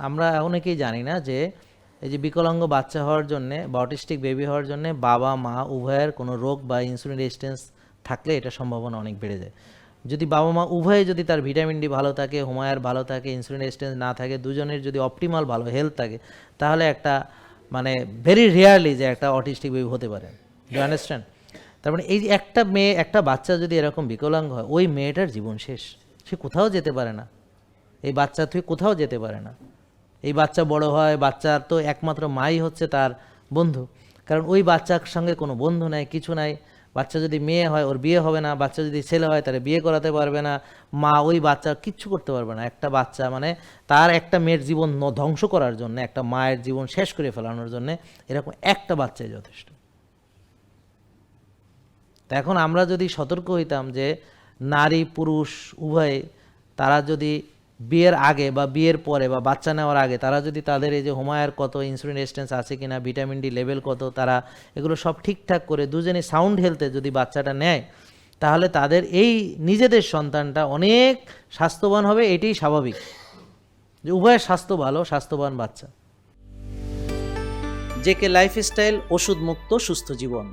আমরা অনেকেই জানি না যে এই যে বিকলাঙ্গ বাচ্চা হওয়ার জন্যে বা অটিস্টিক বেবি হওয়ার জন্যে বাবা মা উভয়ের কোনো রোগ বা ইনসুলিন রেজিস্ট্যান্স থাকলে এটা সম্ভাবনা অনেক বেড়ে যায়। যদি বাবা মা উভয়ে যদি তার ভিটামিন ডি ভালো থাকে, হোমায়ার ভালো থাকে, ইনসুলিন রেজিস্ট্যান্স না থাকে, দুজনের যদি অপটিমাল ভালো হেলথ থাকে, তাহলে একটা মানে ভেরি রেয়ারলি যে একটা অটিস্টিক বেবি হতে পারে। You understand? তার মানে এই যে একটা মেয়ে, একটা বাচ্চা যদি এরকম বিকলাঙ্গ হয়, ওই মেয়েটার জীবন শেষ। সে কোথাও যেতে পারে না, এই বাচ্চা থেকে কোথাও যেতে পারে না। এই বাচ্চা বড় হয়, বাচ্চার তো একমাত্র মাই হচ্ছে তার বন্ধু, কারণ ওই বাচ্চার সঙ্গে কোনো বন্ধু নাই, কিছু নাই। বাচ্চা যদি মেয়ে হয় ওর বিয়ে হবে না, বাচ্চা যদি ছেলে হয় তাহলে বিয়ে করাতে পারবে না, মা ওই বাচ্চা কিচ্ছু করতে পারবে না। একটা বাচ্চা মানে তার একটা মেয়ের জীবন ধ্বংস করার জন্য, একটা মায়ের জীবন শেষ করে ফেলানোর জন্য এরকম একটা বাচ্চাই যথেষ্ট। তা এখন আমরা যদি সতর্ক হইতাম যে নারী পুরুষ উভয়ে তারা যদি বিয়ের আগে বা বিয়ের পরে বা বাচ্চা নেওয়ার আগে তারা যদি তাদের এই যে হোমায়ার কত, ইনসুলিন রেজিস্ট্যান্স আছে কিনা, ভিটামিন ডি লেভেল কত, তারা এগুলো সব ঠিকঠাক করে দুজনে সাউন্ড হেলথে যদি বাচ্চাটা নেয়, তাহলে তাদের এই নিজেদের সন্তানটা অনেক স্বাস্থ্যবান হবে। এটাই স্বাভাবিক যে উভয়ের স্বাস্থ্য ভালো, স্বাস্থ্যবান বাচ্চা। জেকে লাইফস্টাইল, ওষুধ মুক্ত সুস্থ জীবন।